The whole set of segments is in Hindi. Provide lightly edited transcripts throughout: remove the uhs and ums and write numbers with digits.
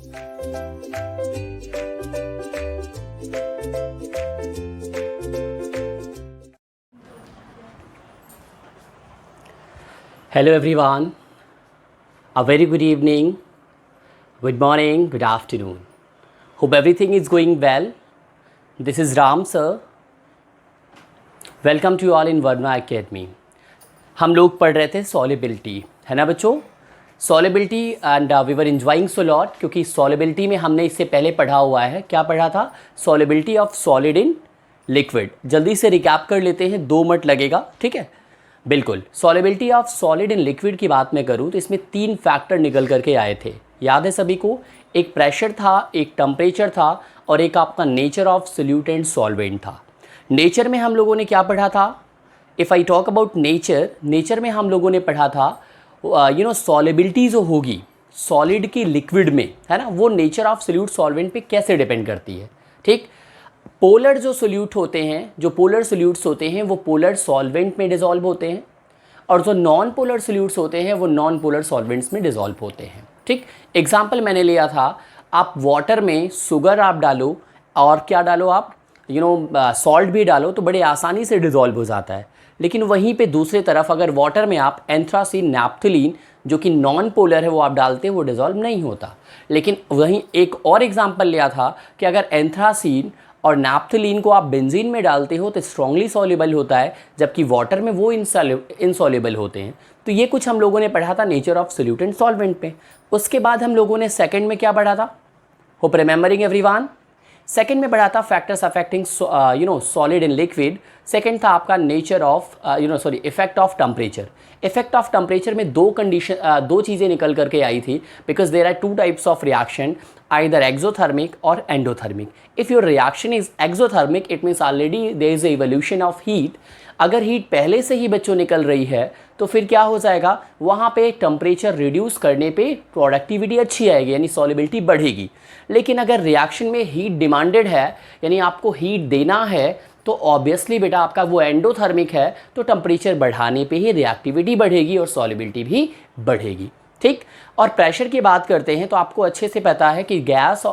Hello everyone, a very good evening, good morning, good afternoon. Hope everything is going well. This is Ram sir. Welcome to you all in Varna Academy. हम लोग पढ़ रहे थे सॉलिबिलिटी, है ना बच्चों? Solubility and we were enjoying so lot, क्योंकि सॉलिबिलिटी में हमने इससे पहले पढ़ा हुआ है। क्या पढ़ा था? Solubility of solid in liquid. जल्दी से रिकैप कर लेते हैं, 2 मिनट लगेगा, ठीक है? बिल्कुल। Solubility of solid in liquid की बात मैं करूं तो इसमें 3 फैक्टर निकल करके आए थे। याद है सभी को? एक प्रेशर था, एक टेम्परेचर था और एक आपका nature of solute and solvent था। नेचर में हम लोगों ने क्या पढ़ा था? If I talk about nature में हम लोगों ने पढ़ा था सॉलिबिलिटी जो होगी सॉलिड की लिक्विड में, है ना, वो नेचर ऑफ सोल्यूट सॉल्वेंट पे कैसे डिपेंड करती है। ठीक, पोलर जो सोल्यूट होते हैं, जो पोलर सोल्यूट्स होते हैं वो पोलर सॉल्वेंट में डिज़ोल्व होते हैं और जो नॉन पोलर सोल्यूट्स होते हैं वो नॉन पोलर सॉल्वेंट्स में डिज़ोल्व होते हैं। ठीक, एग्जांपल मैंने लिया था, आप वाटर में शुगर आप डालो और क्या डालो आप सॉल्ट भी डालो तो बड़े आसानी से डिज़ोल्व हो जाता है। लेकिन वहीं पे दूसरी तरफ अगर वाटर में आप एंथ्रासीन, नैप्थलीन जो कि नॉन पोलर है वो आप डालते हैं, वो डिज़ोल्व नहीं होता। लेकिन वहीं एक और एग्जांपल लिया था कि अगर एंथ्रासीन और नैप्थलीन को आप बेंजीन में डालते हो तो स्ट्रांगली सॉल्युबल होता है, जबकि वाटर में वो इनसॉल्युबल होते हैं। तो ये कुछ हम लोगों ने पढ़ा था nature of solute and solvent पे। उसके बाद हम लोगों ने सेकंड में क्या पढ़ा था? Hope remembering everyone? सेकंड में पढ़ा था factors affecting solid in liquid. Second था आपका nature of effect of temperature. Effect of temperature में दो चीज़ें निकल करके आई थी, because there are 2 types of reaction, either exothermic or endothermic. If your reaction is exothermic, it means already there is a evolution of heat. अगर हीट पहले से ही बच्चों निकल रही है तो फिर क्या हो जाएगा, वहाँ पे टेम्परेचर रिड्यूस करने पे प्रोडक्टिविटी अच्छी आएगी, यानी सॉलिबिलिटी बढ़ेगी। लेकिन अगर रिएक्शन में हीट डिमांडेड है, यानी आपको हीट देना है, तो ऑब्वियसली बेटा आपका वो एंडोथर्मिक है, तो टेम्परेचर बढ़ाने पे ही रिएक्टिविटी बढ़ेगी और सॉलिबिलिटी भी बढ़ेगी। ठीक, और प्रेशर की बात करते हैं तो आपको अच्छे से पता है कि गैस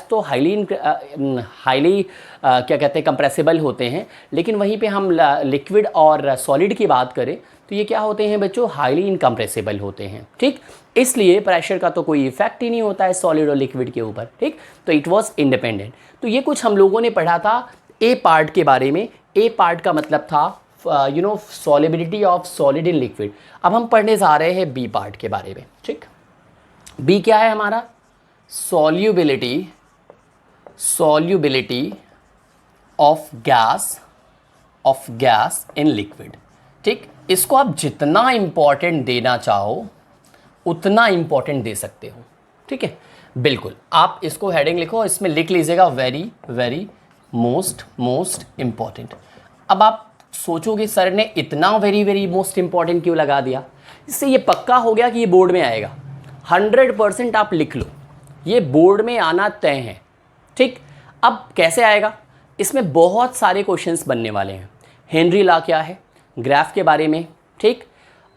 तो हाईली क्या कहते हैं कंप्रेसिबल होते हैं, लेकिन वहीं पे हम लिक्विड और सॉलिड की बात करें तो ये क्या होते हैं बच्चों? हाईली इनकम्प्रेसिबल होते हैं। ठीक, इसलिए प्रेशर का तो कोई इफेक्ट ही नहीं होता है सॉलिड और लिक्विड के ऊपर। ठीक, तो इट वाज इंडिपेंडेंट। तो ये कुछ हम लोगों ने पढ़ा था ए पार्ट के बारे में। ए पार्ट का मतलब था solubility of solid in liquid. अब हम पढ़ने जा रहे हैं बी पार्ट के बारे में। ठीक, बी क्या है हमारा? Solubility of gas in liquid. ठीक, इसको आप जितना इंपॉर्टेंट देना चाहो उतना इंपॉर्टेंट दे सकते हो। ठीक है, बिल्कुल। आप इसको हेडिंग लिखो, इसमें लिख लीजिएगा वेरी वेरी मोस्ट इंपॉर्टेंट। अब आप सोचोगे सर ने इतना वेरी वेरी मोस्ट इंपॉर्टेंट क्यों लगा दिया? इससे ये पक्का हो गया कि ये बोर्ड में आएगा। 100% आप लिख लो, ये बोर्ड में आना तय है। ठीक, अब कैसे आएगा? इसमें बहुत सारे क्वेश्चंस बनने वाले हैं। हेनरी लॉ क्या है, ग्राफ के बारे में। ठीक,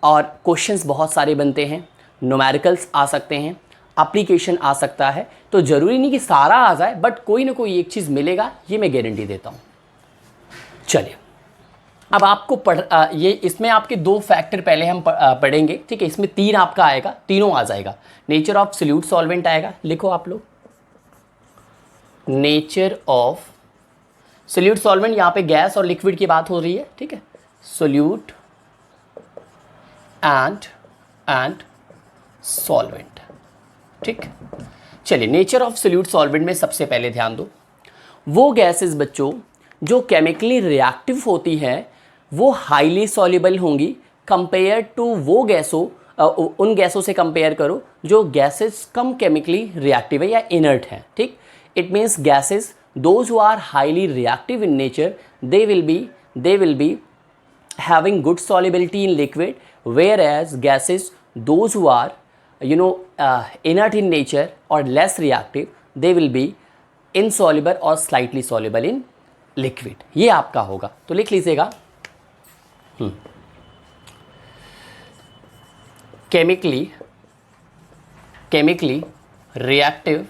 और क्वेश्चंस बहुत सारे बनते हैं, न्यूमेरिकल्स आ सकते हैं, एप्लीकेशन आ सकता है। तो ज़रूरी नहीं कि सारा आ जाए, बट कोई ना कोई एक चीज़ मिलेगा, ये मैं गारंटी देता हूँ। चलिए, अब आपको ये इसमें आपके 2 फैक्टर पहले हम पढ़ेंगे। ठीक है, इसमें 3 आपका आएगा, तीनों आ जाएगा। नेचर ऑफ सोल्यूट सॉल्वेंट आएगा, लिखो आप लोग, नेचर ऑफ सोल्यूट सॉल्वेंट। यहाँ पे गैस और लिक्विड की बात हो रही है। ठीक है, सोल्यूट एंड सॉल्वेंट। ठीक, चलिए, नेचर ऑफ सोल्यूट सॉल्वेंट में सबसे पहले ध्यान दो, वो गैसेस बच्चों जो केमिकली रिएक्टिव होती हैं वो हाईली सॉल्युबल होंगी कंपेयर टू वो गैसों, उन गैसों से कंपेयर करो जो गैसेस कम केमिकली रिएक्टिव है या इनर्ट हैं। ठीक, it means gases those who are highly reactive in nature they will be having good solubility in liquid, whereas gases those who are inert in nature or less reactive, they will be insoluble or slightly soluble in liquid. ये आपका होगा, तो लिख लीजिएगा chemically reactive,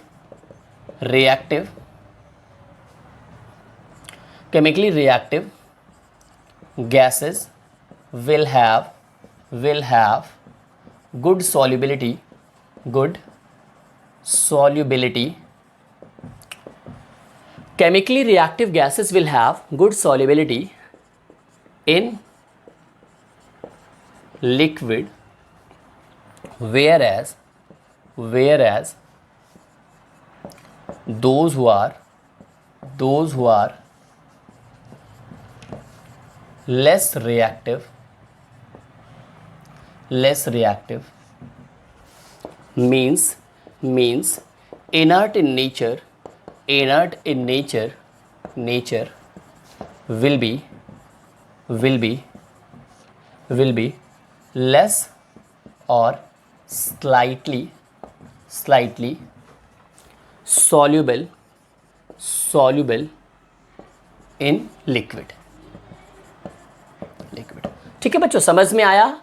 chemically reactive gases will have good solubility, chemically reactive gases will have good solubility in liquid, whereas those who are less reactive means inert in nature will be less or slightly soluble in liquid. ठीक है बच्चों, समझ में आया?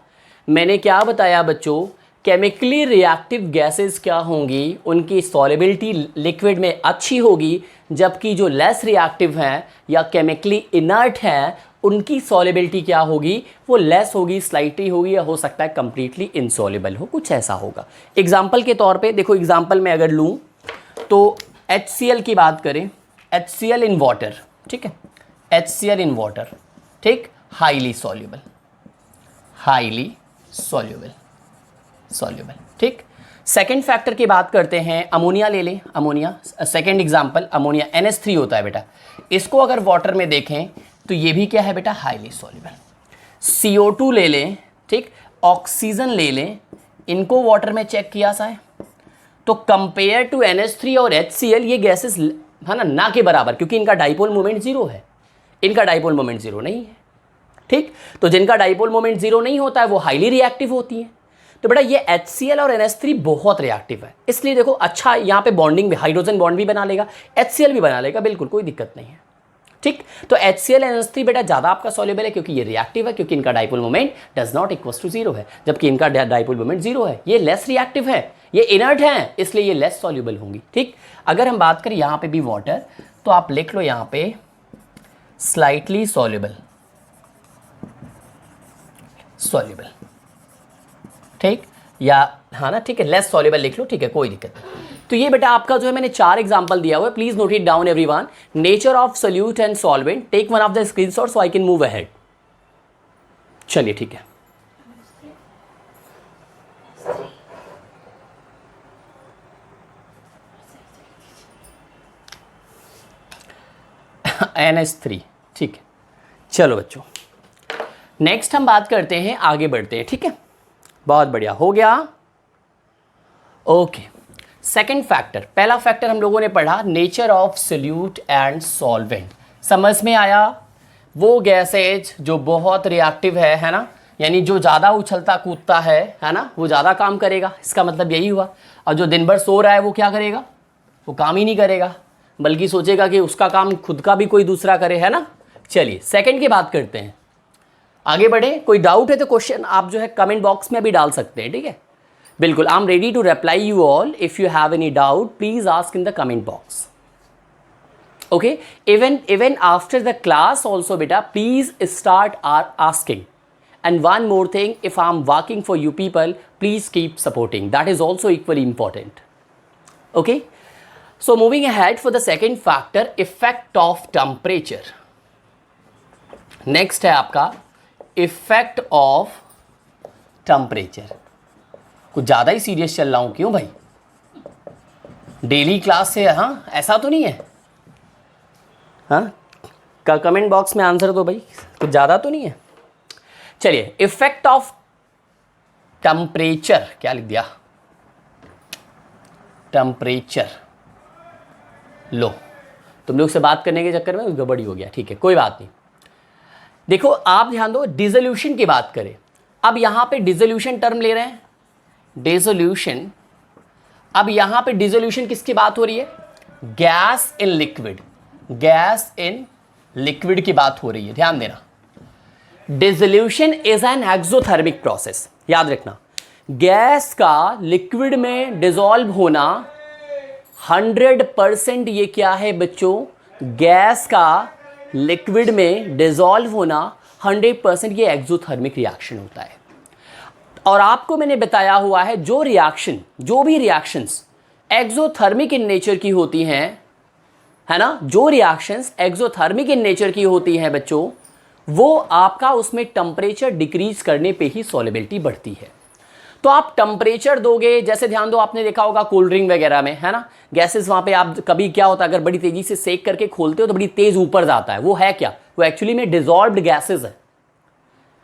मैंने क्या बताया बच्चों? केमिकली रिएक्टिव गैसेस क्या होंगी, उनकी सॉल्युबिलिटी लिक्विड में अच्छी होगी, जबकि जो लेस रिएक्टिव हैं या केमिकली इनर्ट हैं उनकी सॉल्युबिलिटी क्या होगी, वो लेस होगी, स्लाइटली होगी, या हो सकता है कंप्लीटली इनसॉल्युबल हो, कुछ ऐसा होगा। एग्जाम्पल के तौर पे देखो, एग्जाम्पल में अगर लूँ तो HCl की बात करें, HCl इन वाटर, ठीक है, HCl इन वाटर, ठीक, हाईली सॉल्युबल, ठीक। सेकेंड फैक्टर की बात करते हैं, अमोनिया ले लें, ammonia, second example ammonia, NH3 होता है बेटा, इसको अगर वाटर में देखें तो ये भी क्या है बेटा, हाईली सॉल्युबल। CO2 ले लें, ठीक, ऑक्सीजन ले लें, इनको वाटर में चेक किया जाए तो कंपेयर टू NH3 और HCl ये गैसेस है ना के बराबर, क्योंकि इनका डाइपोल मोमेंट जीरो है, इनका डाइपोल मोमेंट जीरो नहीं है, ठीक। तो जिनका डाइपोल मोमेंट जीरो नहीं होता है वो हाईली रिएक्टिव होती है। तो बेटा ये HCl और NH3 बहुत रिएक्टिव है, इसलिए देखो अच्छा यहाँ पे बॉन्डिंग भी, हाइड्रोजन बॉन्ड भी बना लेगा, HCl भी बना लेगा, बिल्कुल कोई दिक्कत नहीं है, ठीक। तो HCl NH3 बेटा ज़्यादा आपका सॉल्युबल है क्योंकि ये रिएक्टिव है, क्योंकि इनका dipole moment does not equals to zero है, जबकि इनका डाइपोल मोमेंट जीरो है। ये लेस रिएक्टिव है, ये इनर्ट है, इसलिए ये लेस सॉल्युबल होंगी, ठीक। अगर हम बात करें यहाँ पे भी वाटर, तो आप लिख लो यहाँ पे स्लाइटली सॉल्युबल, ठीक, या हाँ ना, ठीक है, लेस सॉल्युबल लिख लो, ठीक है, कोई दिक्कत नहीं। तो ये बेटा आपका जो है मैंने 4 एग्जांपल दिया हुआ है, please note it down everyone. Nature of solute and solvent, take one of the screenshot so I can move ahead. चलिए ठीक है, NH3, ठीक है। चलो बच्चों, नेक्स्ट हम बात करते हैं, आगे बढ़ते हैं, ठीक है, बहुत बढ़िया, हो गया, ओके। सेकंड फैक्टर, पहला फैक्टर हम लोगों ने पढ़ा nature of solute and solvent, समझ में आया? वो गैसेज जो बहुत रिएक्टिव है ना, यानी जो ज़्यादा उछलता कूदता है ना, वो ज़्यादा काम करेगा, इसका मतलब यही हुआ। और जो दिन भर सो रहा है वो क्या करेगा, वो काम ही नहीं करेगा, बल्कि सोचेगा कि उसका काम खुद का भी कोई दूसरा करे, है ना। चलिए सेकंड की बात करते हैं, आगे बढ़े। कोई डाउट है तो क्वेश्चन आप जो है कमेंट बॉक्स में भी डाल सकते हैं, ठीक है, बिल्कुल। I am ready to reply you all, if you have any doubt please ask in the comment box, okay. Even after the class also बेटा please start asking. And one more thing, if I'm working for you people, please keep supporting. That is also equally important. Okay? So moving ahead for the second factor, effect of temperature. Next है आपका effect of temperature. कुछ ज़्यादा ही सीरियस चल रहा हूँ, क्यों भाई? डेली क्लास से, हाँ, ऐसा तो नहीं है, हाँ, का कमेंट बॉक्स में आंसर दो भाई, कुछ ज़्यादा तो नहीं है। चलिए, इफेक्ट ऑफ टेम्परेचर, क्या लिख दिया, टेम्परेचर, लो, तुम लोग से बात करने के चक्कर में गड़बड़ी हो गया, ठीक है, कोई बात नहीं। देखो आप ध्यान दो, डिसोल्यूशन की बात करें, अब यहां पे डिसोल्यूशन टर्म ले रहे हैं, डिसोल्यूशन, अब यहां पे डिसोल्यूशन किसकी बात हो रही है, gas in liquid, gas in liquid की बात हो रही है, ध्यान देना। Dissolution is an exothermic process, याद रखना, गैस का लिक्विड में डिसॉल्व होना 100% ये क्या है बच्चों, गैस का लिक्विड में डिसॉल्व होना 100% ये एक्सोथर्मिक रिएक्शन होता है। और आपको मैंने बताया हुआ है जो भी रिएक्शंस एक्सोथर्मिक इन नेचर की होती हैं, है ना, जो रिएक्शंस एक्सोथर्मिक इन नेचर की होती हैं बच्चों, वो आपका उसमें टेम्परेचर डिक्रीज करने पे ही सॉल्युबिलिटी बढ़ती है। तो आप टेम्परेचर दोगे, जैसे ध्यान दो, आपने देखा होगा कोल्ड ड्रिंक वगैरह में, है ना, गैसेस वहां पे आप कभी क्या होता है, अगर बड़ी तेजी से सेक करके खोलते हो तो बड़ी तेज ऊपर जाता है, वो है क्या, वो एक्चुअली में डिसॉल्व्ड गैसेस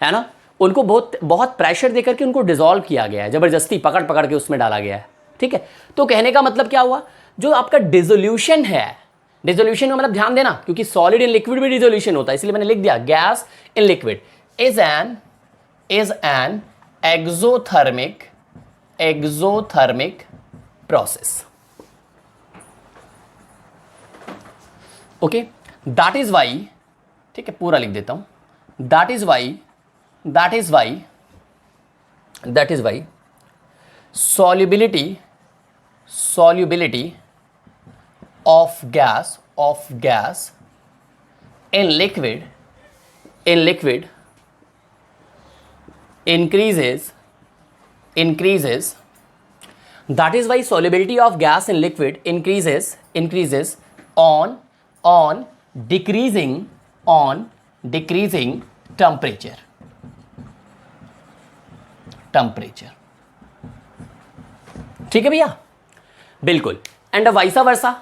है ना, उनको बहुत प्रेशर देकर के उनको डिसॉल्व किया गया है, जबरदस्ती पकड़ पकड़ के उसमें डाला गया है, ठीक है। तो कहने का मतलब क्या हुआ, जो आपका डिसोल्यूशन है, डिसोल्यूशन का मतलब ध्यान देना, क्योंकि सॉलिड इन लिक्विड भी डिसोल्यूशन होता है, इसलिए मैंने लिख दिया gas in liquid is an exothermic process, okay. That is why, ठीक है, पूरा लिख देता हूं, that is why solubility of gas in liquid increases. That is why solubility of gas in liquid increases on decreasing temperature. ठीक है भैया, बिल्कुल। एंड वाइसा वर्सा,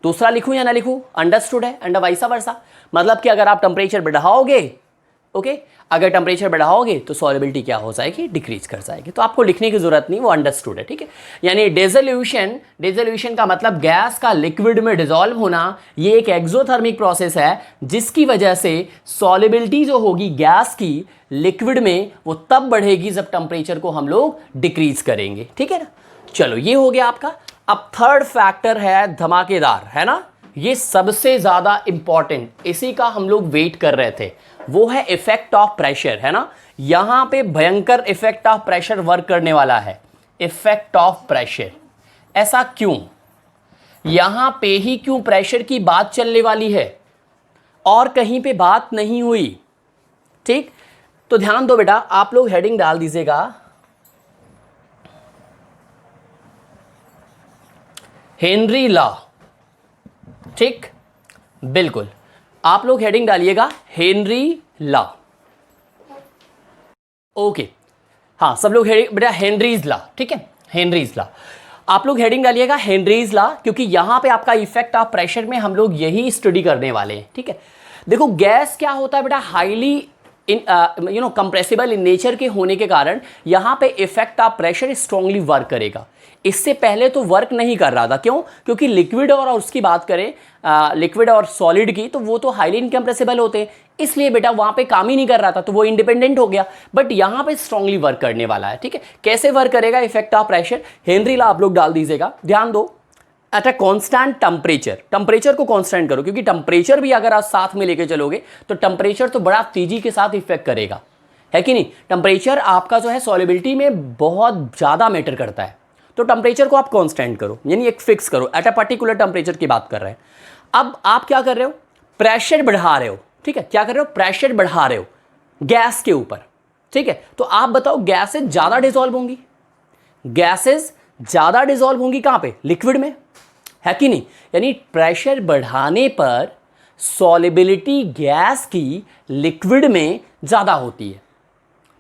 दूसरा लिखूं या ना लिखूं, अंडरस्टूड है। एंड वाइसा वर्सा मतलब कि अगर आप टेम्परेचर बढ़ाओगे, ओके, अगर टेम्परेचर बढ़ाओगे तो सॉल्युबिलिटी क्या हो जाएगी, डिक्रीज कर जाएगी। तो आपको लिखने की जरूरत नहीं, वो अंडरस्टूड है, ठीक है। यानी डिसोल्यूशन का मतलब गैस का लिक्विड में डिसॉल्व होना, ये एक एक्सोथर्मिक प्रोसेस है, जिसकी वजह से सॉल्युबिलिटी जो होगी गैस की लिक्विड में, वो तब बढ़ेगी जब टेम्परेचर को हम लोग डिक्रीज करेंगे, ठीक है ना। चलो, ये हो गया आपका। अब थर्ड फैक्टर है धमाकेदार, है ना, ये सबसे ज्यादा इंपॉर्टेंट, इसी का हम लोग वेट कर रहे थे, वो है इफेक्ट ऑफ प्रेशर, है ना। यहां पे भयंकर इफेक्ट ऑफ प्रेशर वर्क करने वाला है। इफेक्ट ऑफ प्रेशर, ऐसा क्यों, यहां पे ही क्यों प्रेशर की बात चलने वाली है, और कहीं पे बात नहीं हुई, ठीक। तो ध्यान दो बेटा, आप लोग हेडिंग डाल दीजिएगा, हेनरी लॉ, ठीक, बिल्कुल, आप लोग हेडिंग डालिएगा हेनरी लॉ, ओके। हाँ, सब लोग हेडिंग बेटा हेनरीज लॉ, ठीक है, हेनरीज लॉ, आप लोग हेडिंग डालिएगा हेनरीज लॉ, क्योंकि यहां पे आपका इफेक्ट ऑफ प्रेशर में हम लोग यही स्टडी करने वाले हैं, ठीक है। देखो, गैस क्या होता है बेटा, हाईली कंप्रेसिबल इन नेचर के होने के कारण यहां पे effect of pressure strongly work करेगा। इससे पहले तो वर्क नहीं कर रहा था, क्यों, क्योंकि लिक्विड और उसकी बात करें, लिक्विड और सॉलिड की, तो वो तो हाईली इनकम्प्रेसिबल होते हैं, इसलिए बेटा वहां पे काम ही नहीं कर रहा था, तो वो इंडिपेंडेंट हो गया। बट यहां पे स्ट्रांगली वर्क करने वाला है, ठीक है। कैसे वर्क करेगा effect of pressure, Henry law आप लोग डाल दीजिएगा। ध्यान दो, एट अ कांस्टेंट टेम्परेचर को कांस्टेंट करो, क्योंकि टेम्परेचर भी अगर आप साथ में लेके चलोगे तो टेम्परेचर तो बड़ा तेजी के साथ इफेक्ट करेगा, है कि नहीं। टेम्परेचर आपका जो है सॉल्युबिलिटी में बहुत ज्यादा मैटर करता है, तो टेम्परेचर को आप कांस्टेंट करो, यानी एक फिक्स करो, एट अ पर्टिकुलर टेम्परेचर की बात कर रहे हैं। अब आप क्या कर रहे हो, प्रेशर बढ़ा रहे हो, ठीक है, क्या कर रहे हो, प्रेशर बढ़ा रहे हो गैस के ऊपर, ठीक है। तो आप बताओ, गैसेज ज्यादा डिसॉल्व होंगी, गैसेज ज्यादा डिसॉल्व होंगी कहां पे, लिक्विड में, है कि नहीं। यानी प्रेशर बढ़ाने पर सॉल्युबिलिटी गैस की लिक्विड में ज्यादा होती है,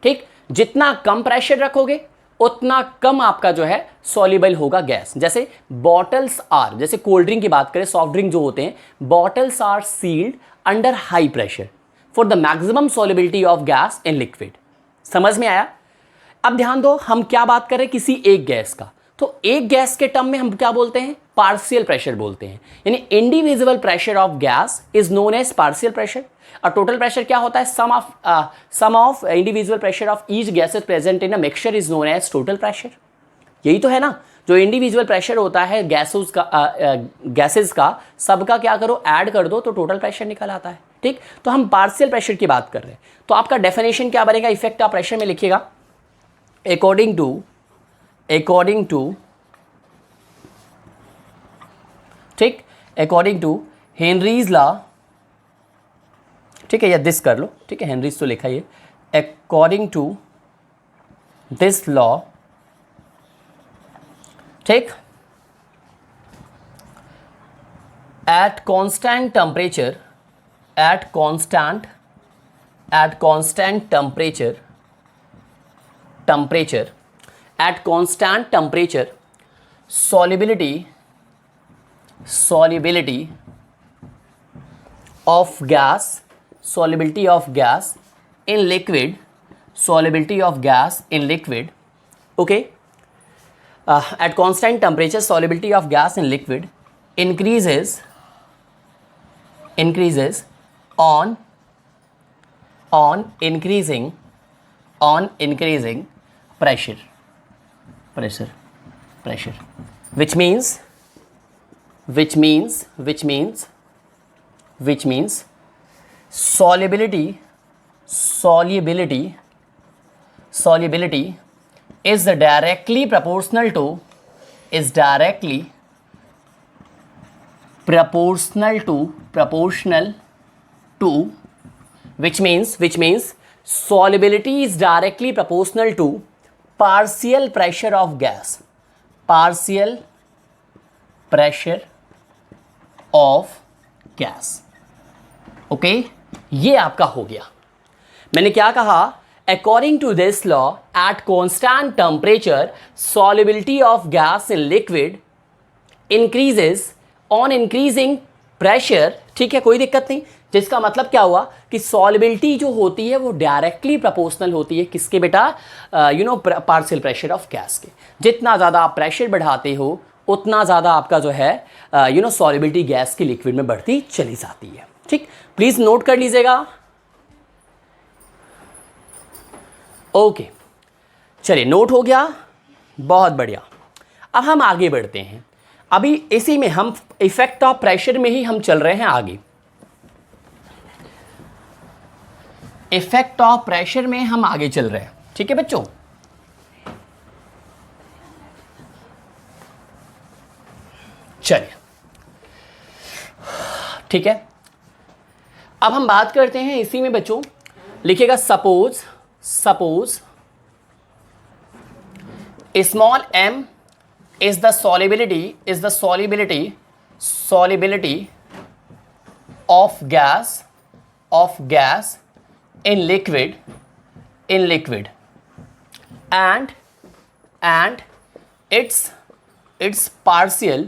ठीक। जितना कम प्रेशर रखोगे उतना कम आपका जो है सॉल्युबल होगा गैस। जैसे बॉटल्स आर, जैसे कोल्ड ड्रिंक की बात करें, सॉफ्ट ड्रिंक जो होते हैं, bottles are sealed under high pressure for the maximum solubility of gas in liquid. समझ में आया। अब ध्यान दो, हम क्या बात कर रहे हैं, किसी एक गैस का, तो एक गैस के टर्म में हम क्या बोलते हैं, पार्शियल प्रेशर बोलते हैं, यानी individual pressure of gas is known as partial pressure. और टोटल प्रेशर क्या होता है, sum of individual pressure of each gases present in a mixture is known as total pressure. यही तो है ना, जो इंडिविजुअल प्रेशर होता है गैसेस का सबका क्या करो, ऐड कर दो तो टोटल प्रेशर निकल आता है, ठीक। तो हम पार्शियल प्रेशर की बात कर रहे हैं, तो आपका डेफिनेशन क्या बनेगा इफेक्ट ऑफ प्रेशर में, लिखिएगा according to ठीक, अकॉर्डिंग टू हेनरीज लॉ, ठीक है, या दिस कर लो, ठीक है, हेनरीज तो लिखा ही है, अकॉर्डिंग टू दिस लॉ, ठीक, at constant temperature, at constant temperature, at constant temperature, solubility of gas in liquid, okay, at constant temperature solubility of gas in liquid increases on increasing pressure, which means solubility is directly proportional to which means solubility is directly proportional to partial pressure of gas, okay, ये आपका हो गया। मैंने क्या कहा, according to this law at constant temperature solubility of gas in liquid increases on increasing pressure, ठीक है, कोई दिक्कत नहीं। जिसका मतलब क्या हुआ कि सॉल्युबिलिटी जो होती है वो डायरेक्टली प्रोपोर्शनल होती है किसके बेटा, पार्शियल प्रेशर ऑफ गैस के। जितना ज़्यादा आप प्रेशर बढ़ाते हो उतना ज़्यादा आपका जो है सॉल्युबिलिटी गैस की लिक्विड में बढ़ती चली जाती है। ठीक, प्लीज़ नोट कर लीजिएगा। ओके, चलिए नोट हो गया, बहुत बढ़िया। अब हम आगे बढ़ते हैं। अभी इसी में हम इफेक्ट ऑफ प्रेशर में ही हम चल रहे हैं आगे। इफेक्ट ऑफ प्रेशर में हम आगे चल रहे हैं, ठीक है बच्चों। चलिए, ठीक है, अब हम बात करते हैं इसी में बच्चों। लिखिएगा suppose small m is the solubility of gas in liquid and its partial,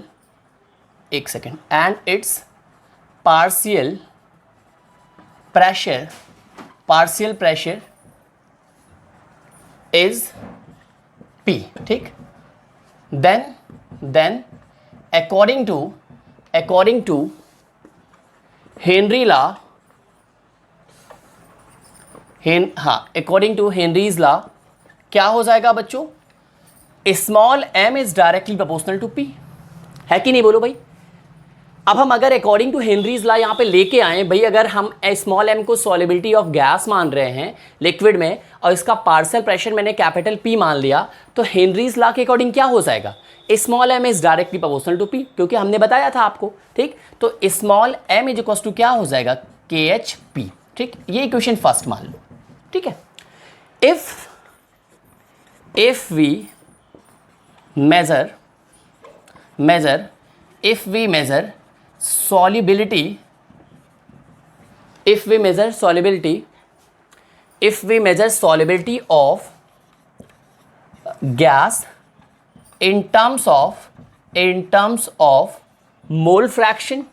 एक second, and its partial pressure is P, ठीक। then according to Henry law, according to Henry's law क्या हो जाएगा बच्चों, small m is directly proportional to P, है कि नहीं, बोलो भाई। अब हम अगर अकॉर्डिंग टू हेनरीज लॉ यहाँ पे लेके आए भाई, अगर हम स्मॉल m को सॉल्युबिलिटी ऑफ गैस मान रहे हैं लिक्विड में और इसका पार्शियल प्रेशर मैंने कैपिटल P मान लिया, तो हेनरीज लॉ के अकॉर्डिंग क्या हो जाएगा, small m is directly proportional to P, क्योंकि हमने बताया था आपको। ठीक, तो small m is equal to क्या हो जाएगा, KHP। ठीक, ये इक्वेशन फर्स्ट मान लो, ठीक है। if we measure solubility of gas in terms of mole fraction,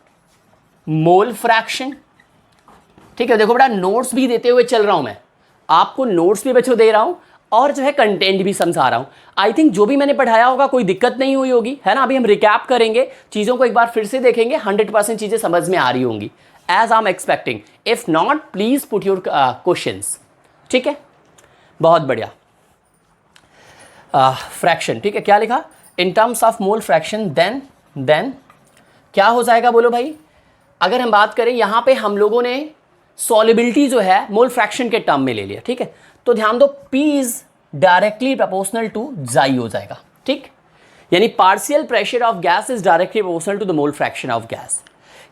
ठीक है। देखो बेटा, नोट्स भी देते हुए चल रहा हूं मैं, आपको नोट्स भी बच्चों दे रहा हूं और जो है कंटेंट भी समझा रहा हूं। आई थिंक जो भी मैंने पढ़ाया होगा कोई दिक्कत नहीं हुई होगी, है ना। अभी हम रिकैप करेंगे, चीज़ों को एक बार फिर से देखेंगे, 100% चीज़ें समझ में आ रही होंगी as I am expecting. If not please put your questions, ठीक है, बहुत बढ़िया। फ्रैक्शन, ठीक है, क्या लिखा, in terms of mole fraction, then क्या हो जाएगा बोलो भाई। अगर हम बात करें यहाँ पे हम लोगों ने सॉल्युबिलिटी जो है मोल फ्रैक्शन के टर्म में ले लिया, ठीक है। तो ध्यान दो, P is directly proportional to जाई हो जाएगा, ठीक। यानी partial pressure of gas is directly proportional to the mole fraction of gas.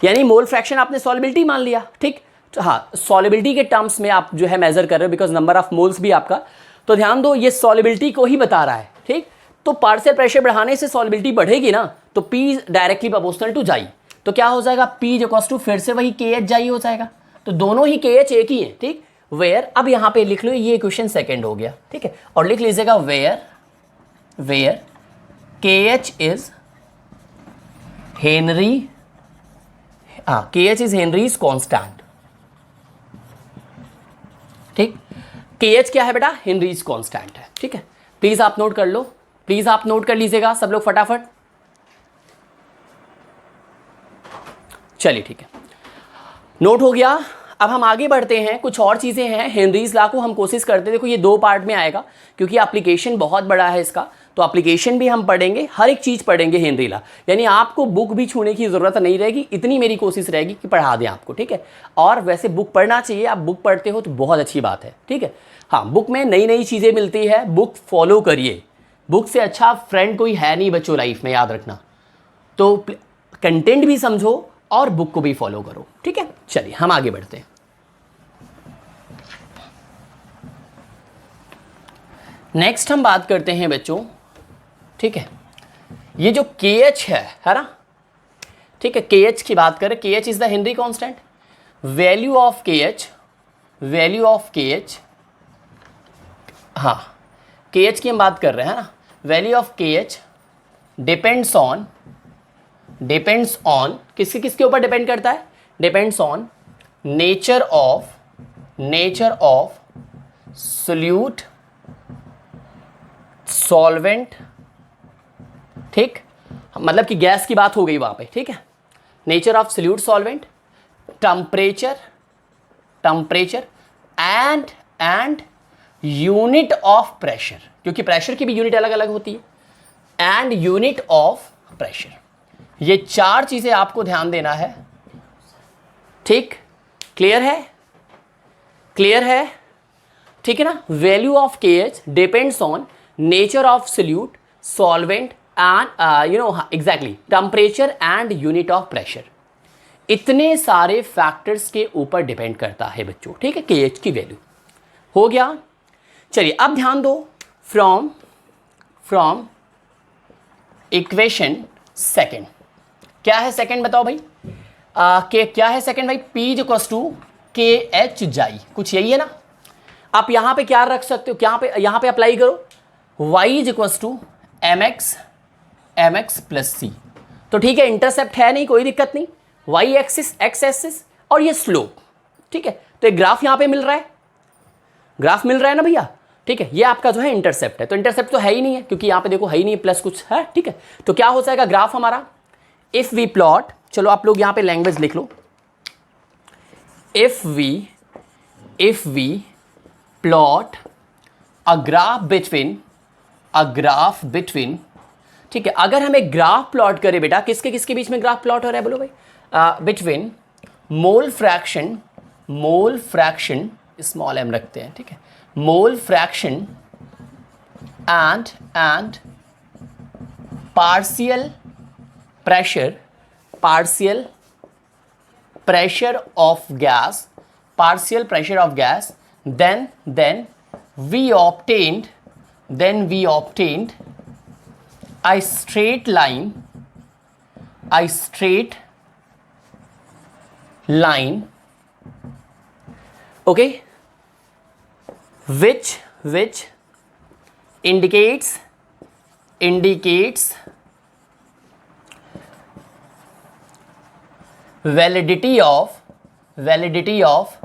यानी मोल फ्रैक्शन आपने सॉल्युबिलिटी मान लिया, ठीक। तो हाँ, सॉल्युबिलिटी के टर्म्स में आप जो है मेजर कर रहे हो, बिकॉज नंबर ऑफ मोल्स भी आपका, तो ध्यान दो ये सॉल्युबिलिटी को ही बता रहा है, ठीक। तो पार्शियल प्रेशर बढ़ाने से सॉल्युबिलिटी बढ़ेगी ना, तो P डायरेक्टली प्रोपोर्शनल टू जाई, तो क्या हो जाएगा, P इक्वल्स टू फिर से वही KH जाई हो जाएगा। तो दोनों ही KH एक ही है, ठीक। वेयर, अब यहाँ पे लिख लो, ये इक्वेशन सेकंड हो गया, ठीक है। और लिख लीजिएगा where KH is Henry, KH is Henry's constant, ठीक। KH क्या है बेटा, हेनरीज कांस्टेंट है, ठीक है। प्लीज आप नोट कर लो, प्लीज आप नोट कर लीजिएगा सब लोग फटाफट। चलिए ठीक है, नोट हो गया। अब हम आगे बढ़ते हैं, कुछ और चीज़ें हैं हेनरीज लॉ को हम कोशिश करते हैं, देखो ये 2 पार्ट में आएगा क्योंकि एप्लीकेशन बहुत बड़ा है इसका, तो एप्लीकेशन भी हम पढ़ेंगे, हर एक चीज़ पढ़ेंगे हेनरी लॉ, यानी आपको बुक भी छूने की ज़रूरत नहीं रहेगी, इतनी मेरी कोशिश रहेगी कि पढ़ा दें आपको, ठीक है। और वैसे बुक पढ़ना चाहिए, आप बुक पढ़ते हो तो बहुत अच्छी बात है, ठीक है। हाँ, बुक में नई नई चीज़ें मिलती है, बुक फॉलो करिए, बुक से अच्छा फ्रेंड कोई है नहीं बच्चों लाइफ में, याद रखना। तो कंटेंट भी समझो और बुक को भी फॉलो करो, ठीक है। चलिए हम आगे बढ़ते हैं। नेक्स्ट हम बात करते हैं बच्चों, ठीक है, ये जो KH है ना, ठीक है, KH की बात करें, KH is the Henry constant, value of KH, हाँ KH की हम बात कर रहे हैं ना, value of KH depends on किसके ऊपर डिपेंड करता है, depends on nature of solute solvent, ठीक, मतलब कि गैस की बात हो गई वहां पे, ठीक है। Nature of solute solvent, temperature and unit of pressure, क्योंकि प्रेशर की भी यूनिट अलग अलग होती है, एंड यूनिट ऑफ प्रेशर, ये 4 चीजें आपको ध्यान देना है, ठीक। क्लियर है, ठीक है ना। Value of KH depends on nature of solute solvent and exactly temperature and unit of pressure, इतने सारे फैक्टर्स के ऊपर डिपेंड करता है बच्चों, ठीक है, KH की वैल्यू। हो गया। चलिए अब ध्यान दो, फ्रॉम इक्वेशन सेकेंड, क्या है सेकेंड बताओ भाई, क्या है सेकेंड भाई, P इक्वल्स टू KH जाई, कुछ यही है ना। आप यहां पे क्या रख सकते हो, यहां पे अप्लाई करो, y is equals to mx plus c, तो ठीक है, इंटरसेप्ट है नहीं, कोई दिक्कत नहीं, y एक्सिस x एक्सिस और ये स्लोप, ठीक है। तो एक ग्राफ यहां पे मिल रहा है ना भैया, ठीक है। ये आपका जो है इंटरसेप्ट है, तो इंटरसेप्ट तो है ही नहीं है क्योंकि यहां पे देखो है ही नहीं, प्लस कुछ है, ठीक है। तो क्या हो जाएगा ग्राफ हमारा, इफ वी प्लॉट, चलो आप लोग यहां पे लैंग्वेज लिख लो, if we plot a graph between, ठीक है। अगर हम एक ग्राफ प्लॉट करें बेटा, किसके बीच में ग्राफ प्लॉट हो रहा है बोलो भाई, between mole fraction small m रखते हैं, ठीक है, मोल fraction and partial pressure of gas, then we obtained a straight line, okay, which indicates validity of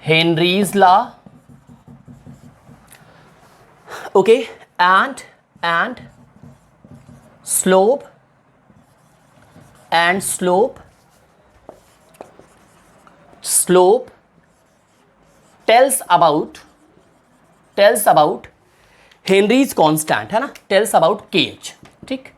Henry's law, okay, and slope tells about Henry's constant, है ना, tells about KH, ठीक।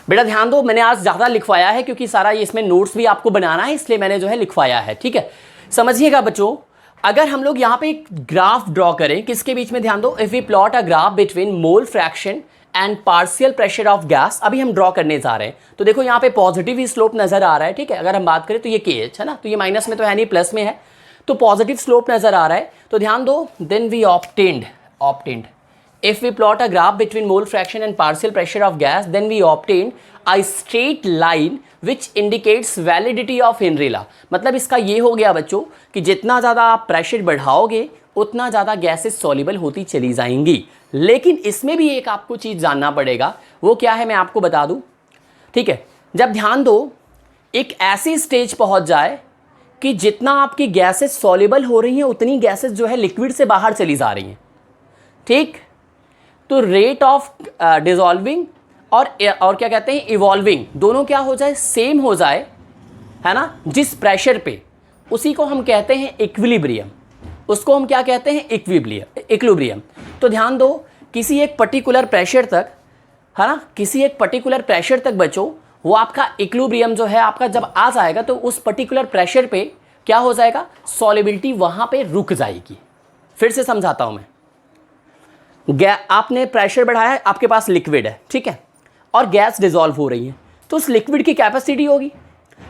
बेटा ध्यान दो, मैंने आज ज़्यादा लिखवाया है क्योंकि सारा ये इसमें नोट्स भी आपको बनाना है, इसलिए मैंने जो है लिखवाया है, ठीक है। समझिएगा बच्चों, अगर हम लोग यहाँ पे एक ग्राफ ड्रॉ करें, किसके बीच में, ध्यान दो, if we plot a graph between mole fraction and partial pressure of gas, अभी हम ड्रॉ करने जा रहे हैं, तो देखो यहाँ पे पॉजिटिव ही स्लोप नजर आ रहा है, ठीक है। अगर हम बात करें तो ये के एच है ना, तो ये माइनस में तो है नहीं, प्लस में है, तो पॉजिटिव स्लोप नजर आ रहा है। तो ध्यान दो, then we obtained if we plot a graph between mole fraction and partial pressure of gas, then we obtain a straight line which indicates validity of Henry law। मतलब इसका ये हो गया बच्चों कि जितना ज़्यादा आप प्रेशर बढ़ाओगे उतना ज़्यादा गैसेस सॉल्युबल होती चली जाएंगी। लेकिन इसमें भी एक आपको चीज़ जानना पड़ेगा, वो क्या है मैं आपको बता दूँ, ठीक है। जब ध्यान दो एक ऐसी स्टेज पहुँच जाए कि जितना आपकी गैसेस सॉल्युबल हो रही हैं उतनी गैसेस जो है लिक्विड से बाहर चली जा रही हैं, ठीक। तो रेट ऑफ डिजॉल्विंग और क्या कहते हैं, इवॉल्विंग, दोनों क्या हो जाए, सेम हो जाए, है ना, जिस प्रेशर पे, उसी को हम कहते हैं इक्विलिब्रियम। उसको हम क्या कहते हैं, इक्विलिब्रियम। तो ध्यान दो, किसी एक पर्टिकुलर प्रेशर तक, है ना, किसी एक पर्टिकुलर प्रेशर तक बच्चों, वो आपका इक्विलिब्रियम जो है आपका जब आ जाएगा तो उस पर्टिकुलर प्रेशर पे क्या हो जाएगा, सॉल्युबिलिटी वहाँ पे रुक जाएगी। फिर से समझाता हूँ मैं, आपने प्रेशर बढ़ाया, आपके पास लिक्विड है, ठीक है, और गैस डिजॉल्व हो रही है, तो उस लिक्विड की कैपेसिटी होगी,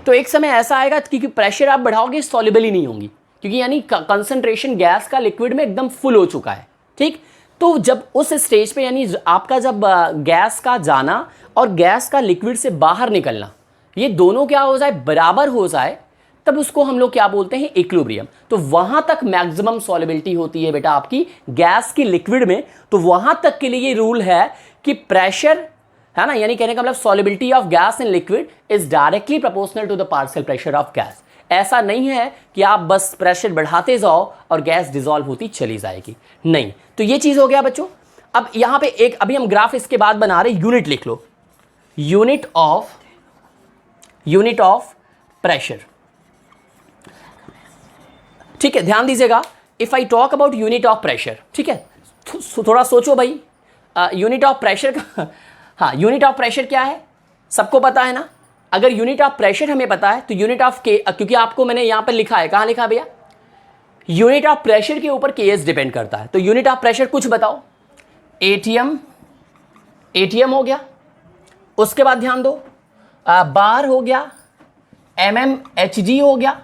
तो एक समय ऐसा आएगा कि प्रेशर आप बढ़ाओगे सॉल्युबल ही नहीं होंगी, क्योंकि यानी कंसंट्रेशन गैस का लिक्विड में एकदम फुल हो चुका है, ठीक। तो जब उस स्टेज पे यानी आपका जब गैस का जाना और गैस का लिक्विड से बाहर निकलना, ये दोनों क्या हो जाए, बराबर हो जाए, तब उसको हम लोग क्या बोलते हैं, इक्विलिब्रियम। तो वहां तक मैक्सिमम सॉल्युबिलिटी होती है बेटा आपकी गैस की लिक्विड में। तो वहां तक के लिए ये रूल है कि प्रेशर, है ना, यानी कहने का मतलब solubility of gas in liquid is directly proportional to the partial pressure of gas. ऐसा नहीं है कि आप बस प्रेशर बढ़ाते जाओ और गैस डिजॉल्व होती चली जाएगी, नहीं। तो ये चीज हो गया बच्चों। अब यहां पे एक अभी हम ग्राफ इसके बाद बना रहे, यूनिट लिख लो, यूनिट ऑफ प्रेशर, ठीक है। ध्यान दीजिएगा, if I talk about unit of pressure, ठीक है, थोड़ा सोचो भाई, यूनिट ऑफ प्रेशर का, हाँ, यूनिट ऑफ प्रेशर क्या है सबको पता है ना। अगर यूनिट ऑफ प्रेशर हमें पता है तो यूनिट ऑफ के, क्योंकि आपको मैंने यहां पर लिखा है, कहां लिखा है भैया, यूनिट ऑफ प्रेशर के ऊपर के एस डिपेंड करता है। तो यूनिट ऑफ प्रेशर कुछ बताओ, एटीएम हो गया, उसके बाद ध्यान दो बार हो गया, एमएमएचजी हो गया,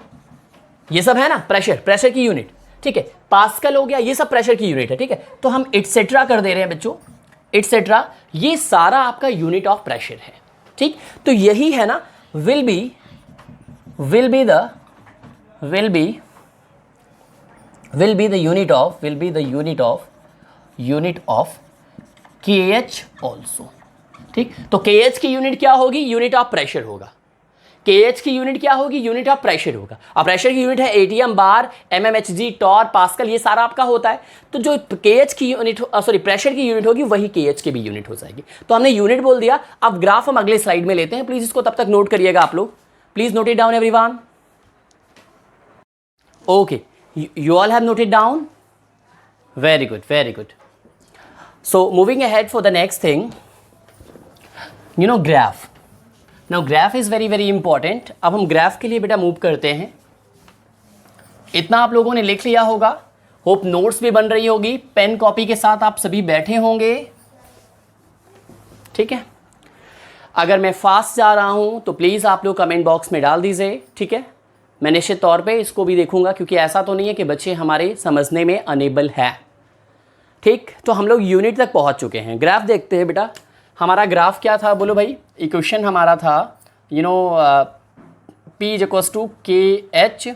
ये सब है ना प्रेशर की यूनिट, ठीक है। पास्कल हो गया, ये सब प्रेशर की यूनिट है, ठीक है। तो हम एटसेट्रा कर दे रहे हैं बच्चों, एटसेट्रा, ये सारा आपका यूनिट ऑफ प्रेशर है, ठीक। तो यही है ना, will be the unit of KH also, ठीक। तो KH की यूनिट क्या होगी, यूनिट ऑफ प्रेशर होगा। KH की यूनिट क्या होगी, यूनिट ऑफ प्रेशर होगा। अब प्रेशर की यूनिट है एटीएम, बार, एमएमएचजी, टॉर, पास्कल, ये सारा आपका होता है। तो जो KH की यूनिट, सॉरी प्रेशर की यूनिट होगी, वही KH की भी यूनिट हो जाएगी। तो हमने यूनिट बोल दिया। अब ग्राफ हम अगले स्लाइड में लेते हैं, प्लीज इसको तब तक नोट करिएगा आप लोग, please note it down everyone. Okay, you all have noted down, very good, very good. So moving ahead for the next thing, you know graph. Now graph is very very important. अब हम ग्राफ के लिए बेटा मूव करते हैं। इतना आप लोगों ने लिख लिया होगा, होप नोट्स भी बन रही होगी, पेन कॉपी के साथ आप सभी बैठे होंगे, ठीक है। अगर मैं फास्ट जा रहा हूं तो प्लीज़ आप लोग कमेंट बॉक्स में डाल दीजिए, ठीक है। मैं निश्चित तौर पे इसको भी देखूंगा, क्योंकि ऐसा तो नहीं है कि बच्चे हमारे समझने में अनेबल है, ठीक। तो हम लोग यूनिट तक पहुंच चुके हैं। ग्राफ देखते हैं बेटा। हमारा ग्राफ क्या था बोलो भाई, इक्वेशन हमारा था, you know, P equals to KH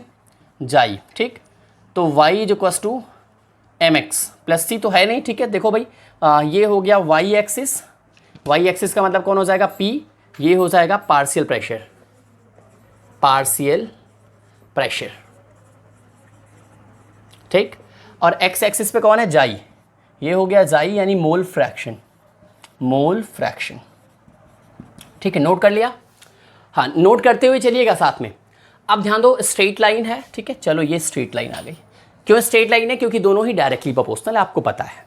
जाई, ठीक। तो Y equals to MX plus C तो है नहीं, ठीक है। देखो भाई, ये हो गया Y एक्सिस का मतलब कौन हो जाएगा, P, ये हो जाएगा पार्शियल प्रेशर, ठीक। और X एक्सिस पे कौन है, जाई, ये हो गया जाई यानी मोल फ्रैक्शन, ठीक है। नोट कर लिया, हाँ, नोट करते हुए चलिएगा साथ में। अब ध्यान दो, स्ट्रेट लाइन है, ठीक है। चलो ये स्ट्रेट लाइन आ गई। क्यों स्ट्रेट लाइन है, क्योंकि दोनों ही डायरेक्टली प्रोपोर्शनल है, आपको पता है,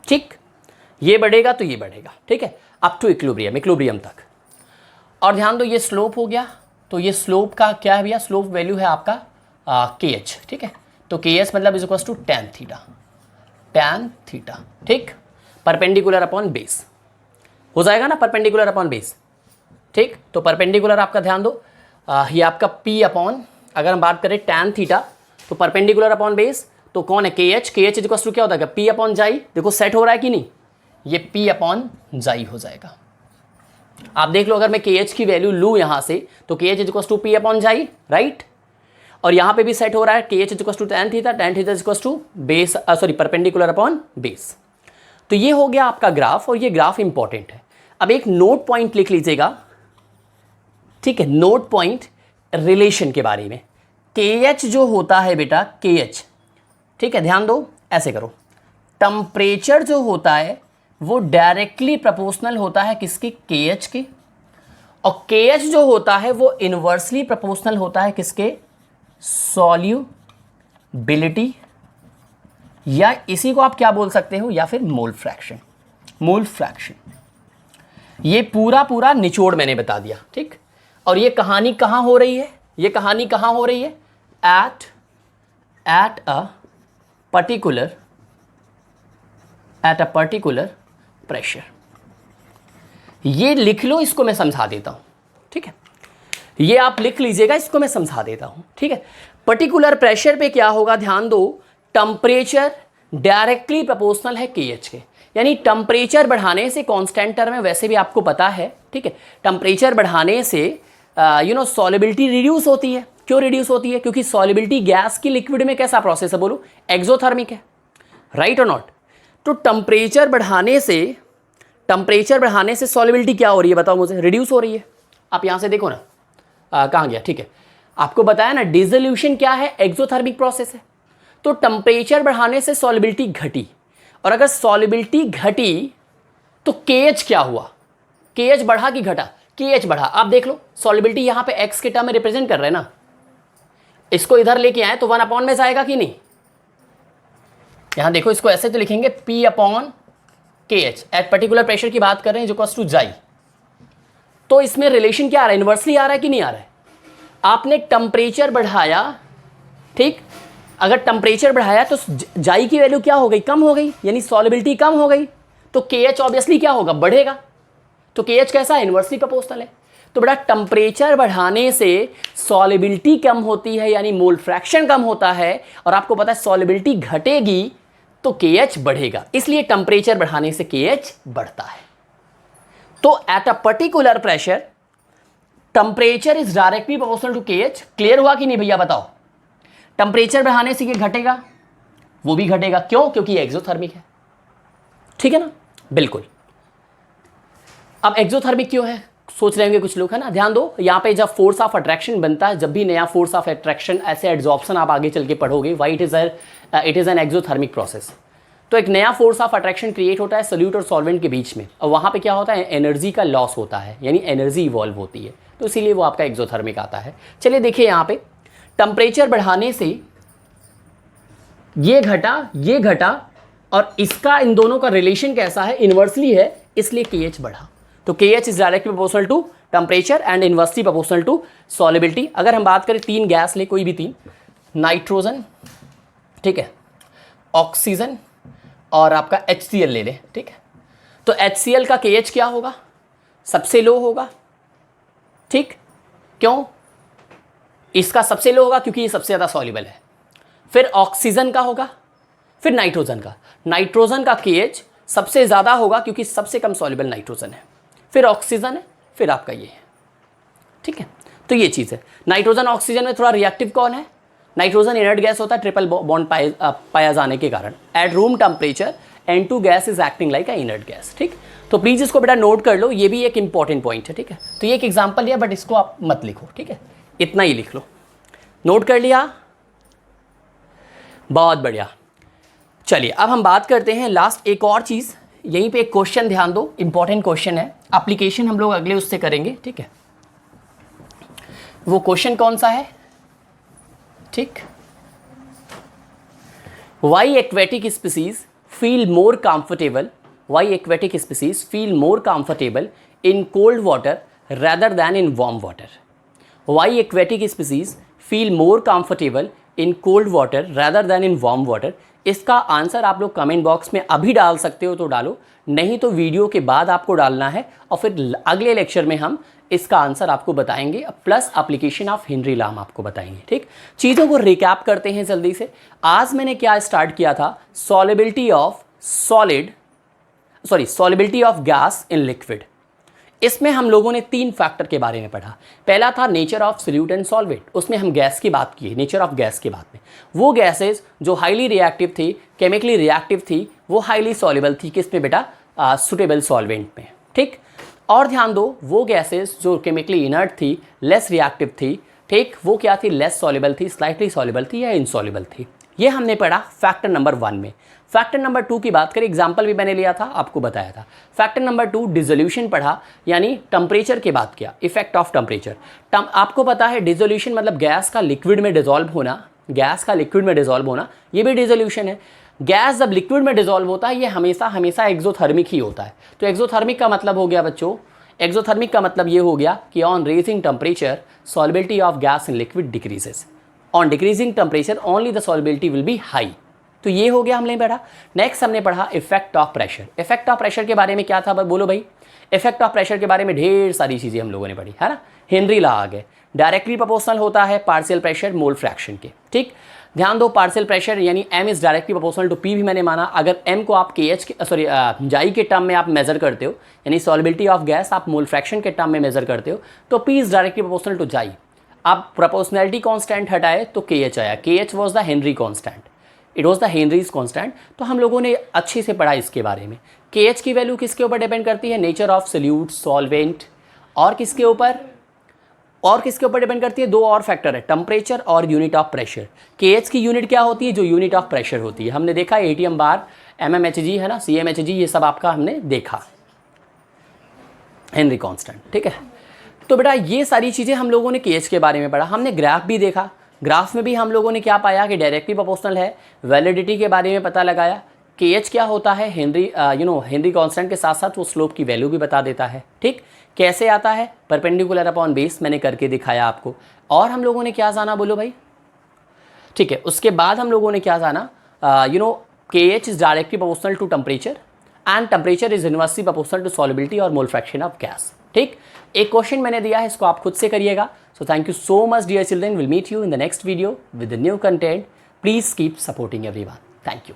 ठीक। ये बढ़ेगा तो ये बढ़ेगा, ठीक है, अप टू इक्विलिब्रियम तक। और ध्यान दो, ये स्लोप हो गया, तो ये स्लोप का क्या है भैया, स्लोप वैल्यू है आपका KH, ठीक है। तो के एच मतलब is equal to tan theta, ठीक, परपेंडिकुलर अपॉन बेस हो जाएगा ना, परपेंडिकुलर अपॉन बेस, ठीक। तो परपेंडिकुलर आपका ध्यान दो, ये आपका पी अपॉन, अगर हम बात करें टैन थीटा तो परपेंडिकुलर अपॉन बेस, तो कौन है, K H is equal to क्या होता है, पी अपॉन जाई, देखो सेट हो रहा है कि नहीं, ये पी अपॉन जाई हो जाएगा। आप देख लो, अगर मैं के एच की वैल्यू लूँ यहाँ से तो K H is equal to P upon जाई, राइट, और यहाँ पे भी सेट हो रहा है K H is equal to tan theta is equal to base, sorry perpendicular upon base. तो ये हो गया आपका ग्राफ, और ये ग्राफ इंपॉर्टेंट है। अब एक नोट पॉइंट लिख लीजिएगा, ठीक है, नोट पॉइंट रिलेशन के बारे में। के एच जो होता है बेटा, के एच, ठीक है, ध्यान दो, ऐसे करो, टेम्परेचर जो होता है वो डायरेक्टली प्रोपोर्शनल होता है किसके, के एच के, और के एच जो होता है वो इनवर्सली प्रोपोर्शनल होता है किसके, सॉल्युबिलिटी, या इसी को आप क्या बोल सकते हो, या फिर मोल फ्रैक्शन। ये पूरा निचोड़ मैंने बता दिया, ठीक। और ये कहानी कहाँ हो रही है, ये कहानी कहाँ हो रही है, एट अ पर्टिकुलर प्रेशर। ये लिख लो, इसको मैं समझा देता हूं, ठीक है, ये आप लिख लीजिएगा, इसको मैं समझा देता हूं, ठीक है। पर्टिकुलर प्रेशर पे क्या होगा, ध्यान दो, टेम्परेचर डायरेक्टली प्रोपोर्शनल है के एच के, यानी टेम्परेचर बढ़ाने से, कांस्टेंट टर्म है वैसे भी आपको पता है, ठीक है, टेम्परेचर बढ़ाने से सॉल्युबिलिटी रिड्यूस होती है। क्यों रिड्यूस होती है, क्योंकि सॉल्युबिलिटी गैस की लिक्विड में कैसा प्रोसेस है, बोलो, एक्सोथर्मिक है, राइट और नॉट। तो टेम्परेचर बढ़ाने से सॉल्युबिलिटी क्या हो रही है, बताओ मुझे, रिड्यूस हो रही है। आप यहां से देखो ना, कहाँ गया, ठीक है, आपको बताया ना, डिसोल्यूशन क्या है, एक्सोथर्मिक प्रोसेस है। तो टेम्परेचर बढ़ाने से सॉल्युबिलिटी घटी, और अगर सॉल्युबिलिटी घटी तो केएच क्या हुआ, केएच बढ़ा कि घटा, केएच बढ़ा। आप देख लो, सॉल्युबिलिटी यहां पे एक्स के टर्म में रिप्रेजेंट कर रहे हैं ना, इसको इधर लेके आए तो 1 अपॉन में जाएगा कि नहीं, यहां देखो, इसको ऐसे तो लिखेंगे P अपॉन के एच, एट पर्टिकुलर प्रेशर की बात कर रहे हैं, जो कॉस टू जाई। तो इसमें रिलेशन क्या आ रहा है, इनवर्सली आ रहा है कि नहीं आ रहा है। आपने टेम्परेचर बढ़ाया, ठीक, अगर टेम्परेचर बढ़ाया तो जाई की वैल्यू क्या हो गई, कम हो गई, यानी सॉल्युबिलिटी कम हो गई, तो के एच ऑब्वियसली क्या होगा, बढ़ेगा। तो के एच कैसा है, इनवर्सली प्रोपोर्शनल है। तो बड़ा टेम्परेचर बढ़ाने से सॉल्युबिलिटी कम होती है, यानी मोल फ्रैक्शन कम होता है, और आपको पता है सॉल्युबिलिटी घटेगी तो के एच बढ़ेगा, इसलिए टेम्परेचर बढ़ाने से के एच बढ़ता है। तो at a particular pressure temperature is directly proportional to K H. Clear हुआ कि नहीं भैया, बताओ। टेम्परेचर बढ़ाने से ये घटेगा, वो भी घटेगा, क्यों, क्योंकि एक्सोथर्मिक है, ठीक है ना, बिल्कुल। अब एक्सोथर्मिक क्यों है, सोच रहे होंगे कुछ लोग, है ना, ध्यान दो, यहाँ पे जब फोर्स ऑफ अट्रैक्शन बनता है, जब भी नया फोर्स ऑफ अट्रैक्शन, ऐसे एड्जॉर्प्शन आप आगे चल के पढ़ोगे, why it is an exothermic process. तो एक नया फोर्स ऑफ अट्रैक्शन क्रिएट होता है सोल्यूट और सॉल्वेंट के बीच में, और वहाँ पे क्या होता है, एनर्जी का लॉस होता है, यानी एनर्जी इवॉल्व होती है, तो इसीलिए वो आपका एक्सोथर्मिक आता है। चलिए देखिए, यहाँ पे टेम्परेचर बढ़ाने से ये घटा, और इसका, इन दोनों का रिलेशन कैसा है, इनवर्सली है, इसलिए के एच बढ़ा। तो K H is directly proportional to temperature and inversely proportional to solubility. अगर हम बात करें 3 गैस ले, कोई भी 3, नाइट्रोजन, ठीक है, ऑक्सीजन और आपका HCl ले लें, ठीक है, तो HCl का के एच क्या होगा, सबसे लो होगा, ठीक, क्यों, इसका सबसे लो होगा क्योंकि ये सबसे ज़्यादा सॉल्युबल है। फिर ऑक्सीजन का होगा, फिर नाइट्रोजन का के एच सबसे ज़्यादा होगा क्योंकि सबसे कम सॉल्युबल नाइट्रोजन है, फिर ऑक्सीजन है, फिर आपका ये है, ठीक है। तो ये चीज़ है। नाइट्रोजन ऑक्सीजन में थोड़ा रिएक्टिव कौन है, नाइट्रोजन इनर्ट गैस होता है ट्रिपल बॉन्ड पाया जाने के कारण। At room temperature N2 gas is acting like a inert gas, ठीक। तो प्लीज़ इसको बेटा नोट कर लो, ये भी एक इंपॉर्टेंट पॉइंट है, ठीक है। तो ये एक एग्जाम्पल है, बट इसको आप मत लिखो, ठीक है, इतना ही लिख लो। नोट कर लिया, बहुत बढ़िया। चलिए अब हम बात करते हैं लास्ट एक और चीज़, यहीं पे एक क्वेश्चन ध्यान दो, इंपॉर्टेंट क्वेश्चन है, एप्लीकेशन हम लोग अगले उससे करेंगे, ठीक है। वो क्वेश्चन कौन सा है, ठीक, why aquatic species feel more comfortable in cold water rather than in warm water. Why aquatic species feel more comfortable in cold water rather then in warm water? इसका आंसर आप लोग कमेंट बॉक्स में अभी डाल सकते हो तो डालो, नहीं तो वीडियो के बाद आपको डालना है और फिर अगले लेक्चर में हम इसका आंसर आपको बताएंगे, प्लस एप्लीकेशन ऑफ हेनरी ला हम आपको बताएंगे। ठीक, चीज़ों को रिकैप करते हैं जल्दी से। आज मैंने क्या स्टार्ट किया था? Solubility of gas in liquid. इसमें हम लोगों ने 3 फैक्टर के बारे में पढ़ा। पहला था nature of solute and solvent, उसमें हम गैस की बात की, नेचर ऑफ गैस के बाद में वो गैसेस जो हाईली रिएक्टिव थी, केमिकली रिएक्टिव थी, वो हाईली सॉल्युबल थी किसमें बेटा? सुटेबल सॉल्वेंट में। ठीक, और ध्यान दो वो गैसेस जो केमिकली इनर्ट थी, लेस रिएक्टिव थी, ठीक, वो क्या थी? लेस सॉल्युबल थी, स्लाइटली सॉल्युबल थी या इनसॉल्युबल थी। ये हमने पढ़ा फैक्टर नंबर 1 में। फैक्टर नंबर 2 की बात करें, एग्जाम्पल भी मैंने लिया था, आपको बताया था। फैक्टर नंबर 2 डिसोल्यूशन पढ़ा, यानी टेम्परेचर की बात किया, इफेक्ट ऑफ टेम्परेचर। आपको पता है डिसोल्यूशन मतलब गैस का लिक्विड में डिसॉल्व होना, गैस का लिक्विड में डिसॉल्व होना, ये भी डिसोल्यूशन है। गैस जब लिक्विड में डिसॉल्व होता है ये हमेशा एक्सोथर्मिक ही होता है। तो एक्सोथर्मिक का मतलब हो गया बच्चों, एक्सोथर्मिक का मतलब ये हो गया कि on raising temperature solubility of gas in liquid decreases, on decreasing temperature only the solubility will be high. तो ये हो गया हमने पढ़ा। नेक्स्ट हमने पढ़ा effect of pressure. Effect of pressure के बारे में क्या था बोलो भाई? इफेक्ट ऑफ प्रेशर के बारे में ढेर सारी चीज़ें हम लोगों ने पढ़ी, है ना। हेनरी लॉ आ गए, डायरेक्टली प्रोपोर्शनल होता है पार्शियल प्रेशर मोल फ्रैक्शन के। ठीक, ध्यान दो, पार्शियल प्रेशर यानी m is directly proportional to p भी मैंने माना। अगर m को आप KH के जाई के टर्म में आप मेजर करते हो, यानी सॉल्युबिलिटी ऑफ गैस आप मोल फ्रैक्शन के टर्म में मेजर करते हो, तो p is directly proportional to जाई। आप प्रोपोर्शनैलिटी कांस्टेंट हटाए तो KH आया, KH was the Henry constant, it was the Henrys constant. तो हम लोगों ने अच्छे से पढ़ा इसके बारे में। KH की वैल्यू किसके ऊपर डिपेंड करती है? नेचर ऑफ सोल्यूट, सॉल्वेंट, और किसके ऊपर डिपेंड करती है? 2 और फैक्टर है, टेम्परेचर और यूनिट ऑफ प्रेशर। KH की यूनिट क्या होती है? जो यूनिट ऑफ प्रेशर होती है। हमने देखा ATM बार, mmHg है ना, CmHg, ये सब आपका हमने देखा, हेनरी कांस्टेंट। ठीक है, तो बेटा ये सारी चीज़ें हम लोगों ने KH के बारे में पढ़ा। हमने ग्राफ भी देखा, ग्राफ में भी हम लोगों ने क्या पाया कि डायरेक्टली प्रोपोर्शनल है। वैलिडिटी के बारे में पता लगाया, KH क्या होता है? हेनरी हेनरी कांस्टेंट के साथ साथ वो स्लोप की वैल्यू भी बता देता है। ठीक, कैसे आता है? परपेंडिकुलर अपॉन बेस मैंने करके दिखाया आपको। और हम लोगों ने क्या जाना बोलो भाई? ठीक है, उसके बाद हम लोगों ने क्या जाना? KH is directly proportional to temperature and temperature is inversely proportional to solubility और मोल फ्रैक्शन ऑफ गैस। ठीक, एक क्वेश्चन मैंने दिया है, इसको आप खुद से करिएगा। So thank you so much dear children, will meet you in the next video with the new content. Please keep supporting everyone. Thank you.